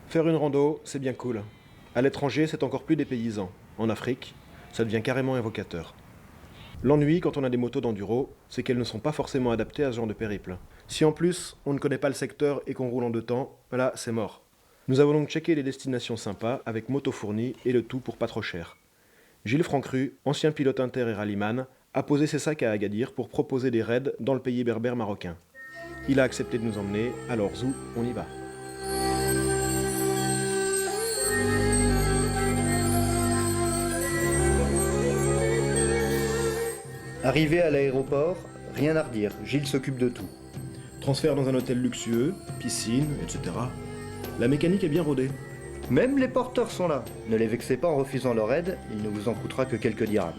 Faire une rando, c'est bien cool. À l'étranger, c'est encore plus dépaysant. En Afrique, ça devient carrément évocateur. L'ennui quand on a des motos d'enduro, c'est qu'elles ne sont pas forcément adaptées à ce genre de périple. Si en plus, on ne connaît pas le secteur et qu'on roule en deux temps, là, c'est mort. Nous avons donc checké les destinations sympas avec moto fournie et le tout pour pas trop cher. Gilles Francru, ancien pilote inter et rallyman, a posé ses sacs à Agadir pour proposer des raids dans le pays berbère marocain. Il a accepté de nous emmener, alors zou, on y va. Arrivé à l'aéroport, rien à redire, Gilles s'occupe de tout. Transfert dans un hôtel luxueux, piscine, etc. La mécanique est bien rodée. Même les porteurs sont là. Ne les vexez pas en refusant leur aide, il ne vous en coûtera que quelques dirhams.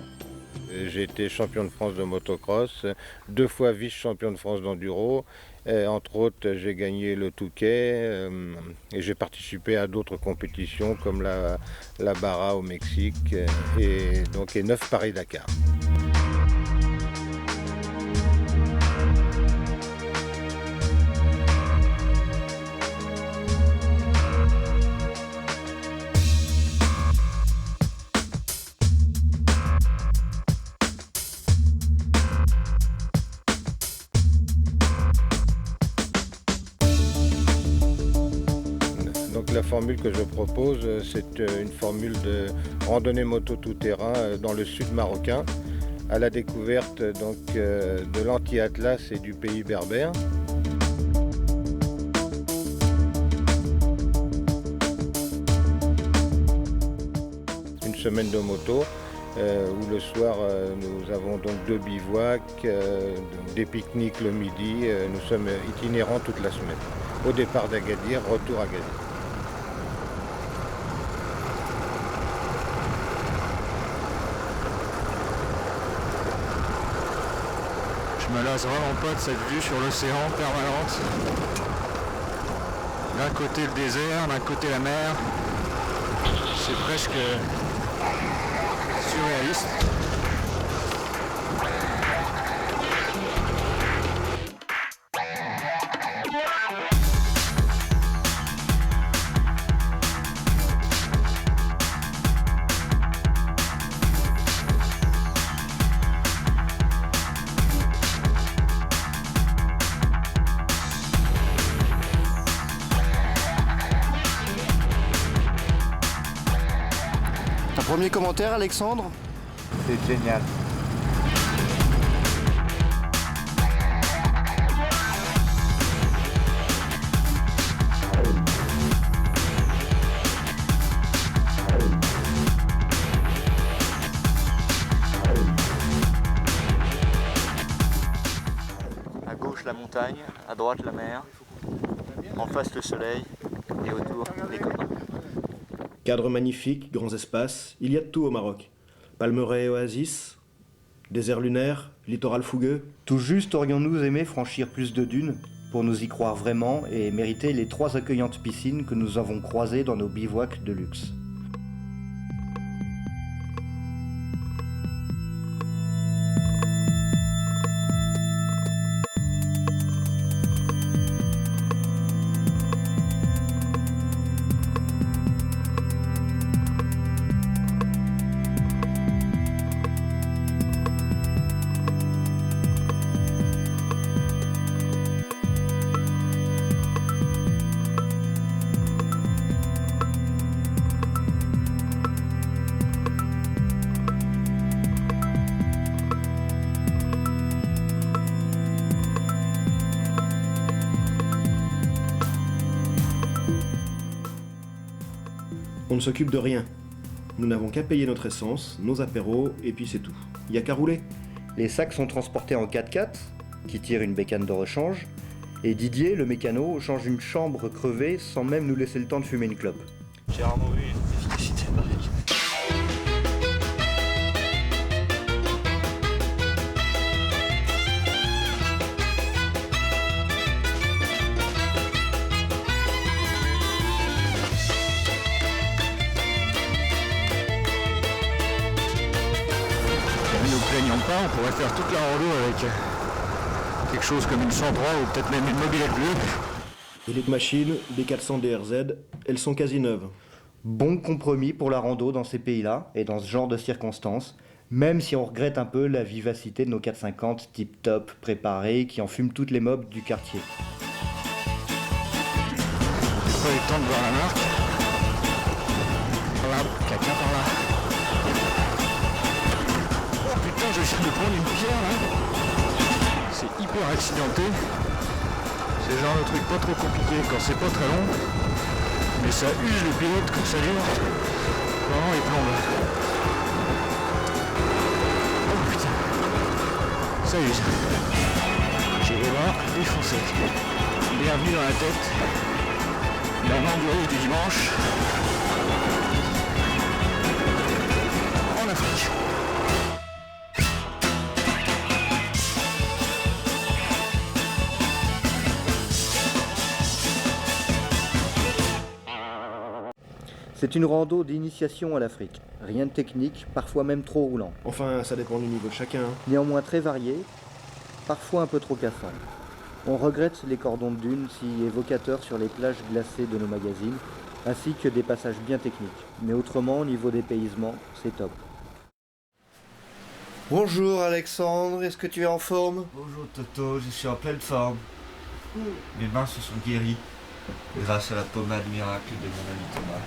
J'ai été champion de France de motocross, 2 fois vice-champion de France d'enduro. Entre autres, j'ai gagné le Touquet et j'ai participé à d'autres compétitions comme la Barra au Mexique et 9 Paris-Dakar. Donc la formule que je propose, c'est une formule de randonnée moto tout-terrain dans le sud marocain, à la découverte de l'anti-Atlas et du pays berbère. Une semaine de moto, où le soir nous avons donc 2 bivouacs, des pique-niques le midi, nous sommes itinérants toute la semaine. Au départ d'Agadir, retour à Agadir. Je me lasse vraiment pas de cette vue sur l'océan permanente. D'un côté le désert, d'un côté la mer. C'est presque surréaliste. Un premier commentaire, Alexandre? C'est génial. À gauche la montagne, à droite la mer, en face le soleil et autour les copains. Cadre magnifique, grands espaces, il y a de tout au Maroc. Palmeraies et oasis, désert lunaire, littoral fougueux. Tout juste aurions-nous aimé franchir plus de dunes pour nous y croire vraiment et mériter les 3 accueillantes piscines que nous avons croisées dans nos bivouacs de luxe. On ne s'occupe de rien. Nous n'avons qu'à payer notre essence, nos apéros, et puis c'est tout. Il n'y a qu'à rouler. Les sacs sont transportés en 4x4, qui tire une bécane de rechange, et Didier, le mécano, change une chambre crevée sans même nous laisser le temps de fumer une clope. J'ai rarement vu une efficacité pareille. Ne nous plaignons pas, on pourrait faire toute la rando avec quelque chose comme une 103 ou peut-être même une mobilette bleue. Et les machines, les 400 DRZ, elles sont quasi neuves. Bon compromis pour la rando dans ces pays-là et dans ce genre de circonstances, même si on regrette un peu la vivacité de nos 450 tip-top préparés qui enfument toutes les mobs du quartier. Pas eu le temps de voir la marque. Par là, quelqu'un par là. Oh putain, je viens de prendre une pierre là. C'est hyper accidenté. C'est le genre de truc pas trop compliqué quand c'est pas très long. Mais ça use le pilote quand ça dure. Vraiment il plombe. Oh putain. Ça use. J'ai les bras défoncés. Bienvenue dans la tête d'un endurance du dimanche en Afrique. C'est une rando d'initiation à l'Afrique. Rien de technique, parfois même trop roulant. Enfin, ça dépend du niveau de chacun. Néanmoins très varié, parfois un peu trop cassant. On regrette les cordons de dunes si évocateurs sur les plages glacées de nos magazines, ainsi que des passages bien techniques. Mais autrement, au niveau dépaysement, c'est top. Bonjour Alexandre, est-ce que tu es en forme? Bonjour Toto, je suis en pleine forme. Mes mains se sont guéries grâce à la pommade miracle de mon ami Thomas.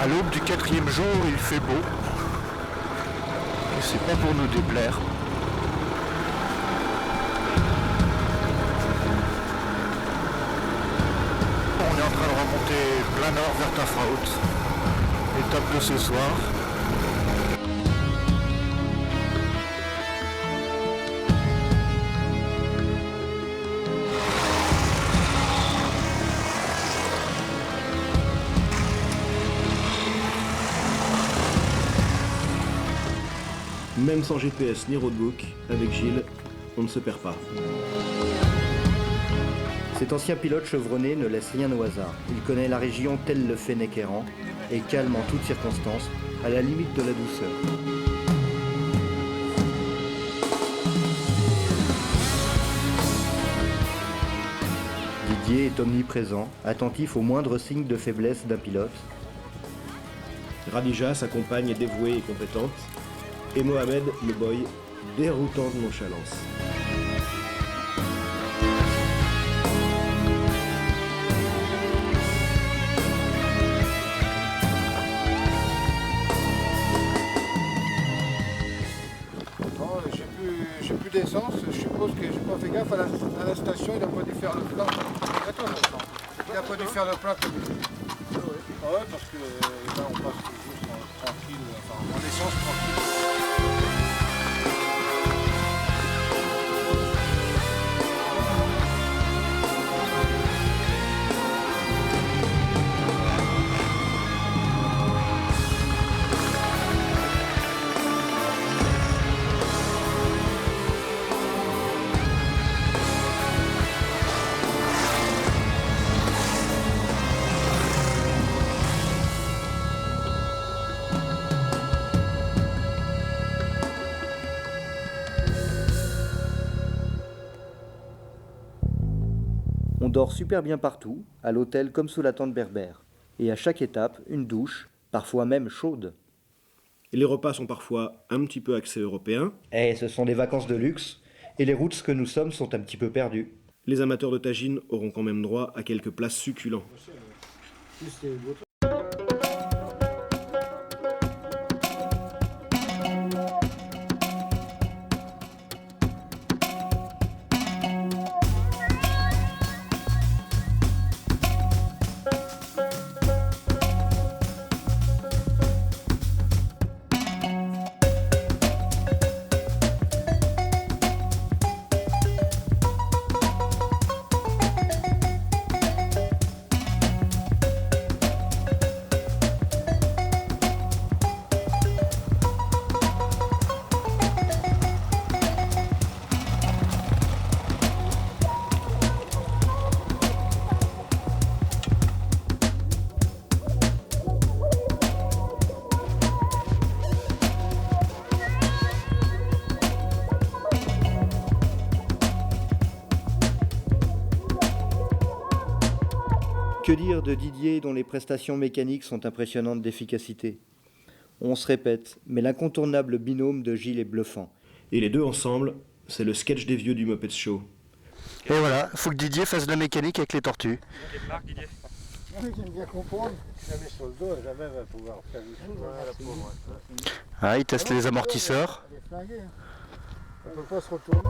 À l'aube du 4e jour, il fait beau. Et c'est pas pour nous déplaire. On est en train de remonter plein nord vers Tafraout. Étape de ce soir. Même sans GPS ni roadbook, avec Gilles, on ne se perd pas. Cet ancien pilote chevronné ne laisse rien au hasard. Il connaît la région tel le fennec errant et calme en toutes circonstances, à la limite de la douceur. Didier est omniprésent, attentif aux moindres signes de faiblesse d'un pilote. Radija, sa compagne, est dévouée et compétente. Et Mohamed, le boy, déroutant de nonchalance. Bon, j'ai plus d'essence, je suppose que j'ai pas fait gaffe à la station, il a pas dû faire le plein. Il a pas dû faire le plein comme il dit. Ouais, parce que là on passe toujours tranquille, enfin en essence tranquille. dort super bien partout, à l'hôtel comme sous la tente berbère. Et à chaque étape, une douche, parfois même chaude. Et les repas sont parfois un petit peu axés européens. Eh, ce sont des vacances de luxe, et les routes que nous sommes sont un petit peu perdues. Les amateurs de tagine auront quand même droit à quelques plats succulents. Que dire de Didier dont les prestations mécaniques sont impressionnantes d'efficacité? On se répète, mais l'incontournable binôme de Gilles est bluffant. Et les deux ensemble, c'est le sketch des vieux du Muppet Show. Et voilà, faut que Didier fasse de la mécanique avec les tortues. J'aime bien comprendre. Jamais sur le dos, jamais va pouvoir faire du tout. Ah, il teste les amortisseurs. Elle est flinguée. On peut pas se retourner.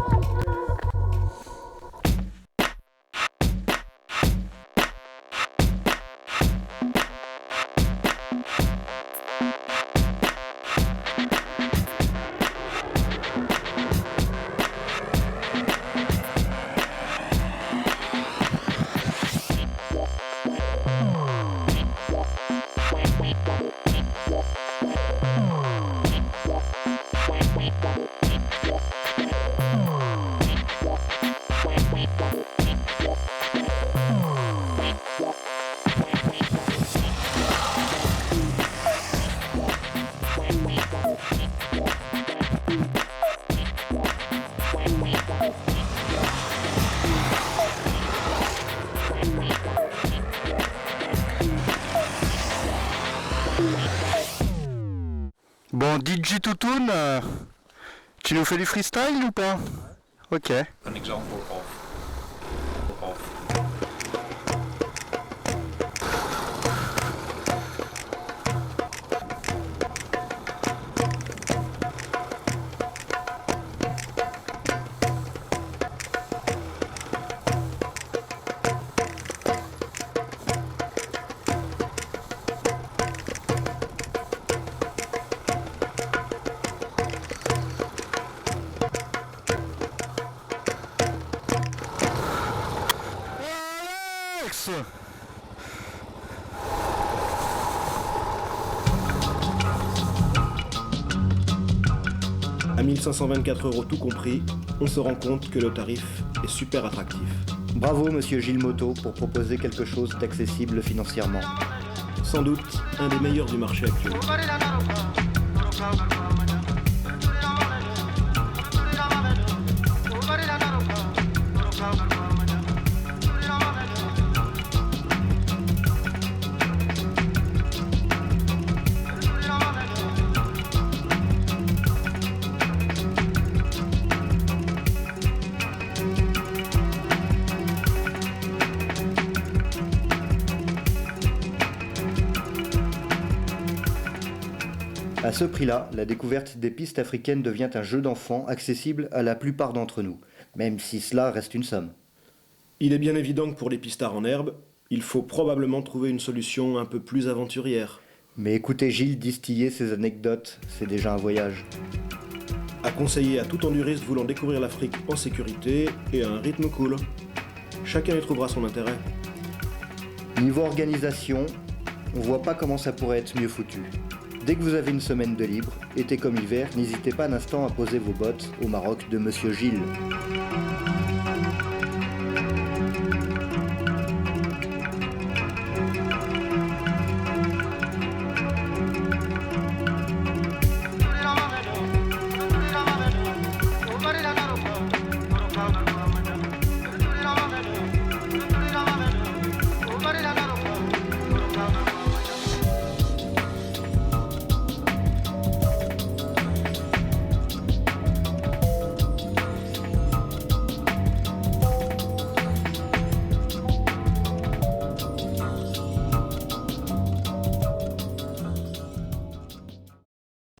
Bon, DJ Toutoun, tu nous fais du freestyle ou pas? Ok. An example of À 1524 € tout compris, on se rend compte que le tarif est super attractif. Bravo monsieur Gilles Moto pour proposer quelque chose d'accessible financièrement. Sans doute un des meilleurs du marché actuel. À ce prix-là, la découverte des pistes africaines devient un jeu d'enfant accessible à la plupart d'entre nous, même si cela reste une somme. Il est bien évident que pour les pistards en herbe, il faut probablement trouver une solution un peu plus aventurière. Mais écoutez Gilles distiller ses anecdotes, c'est déjà un voyage. À conseiller à tout enduriste voulant découvrir l'Afrique en sécurité et à un rythme cool. Chacun y trouvera son intérêt. Niveau organisation, on voit pas comment ça pourrait être mieux foutu. Dès que vous avez une semaine de libre, été comme hiver, n'hésitez pas un instant à poser vos bottes au Maroc de Monsieur Gilles.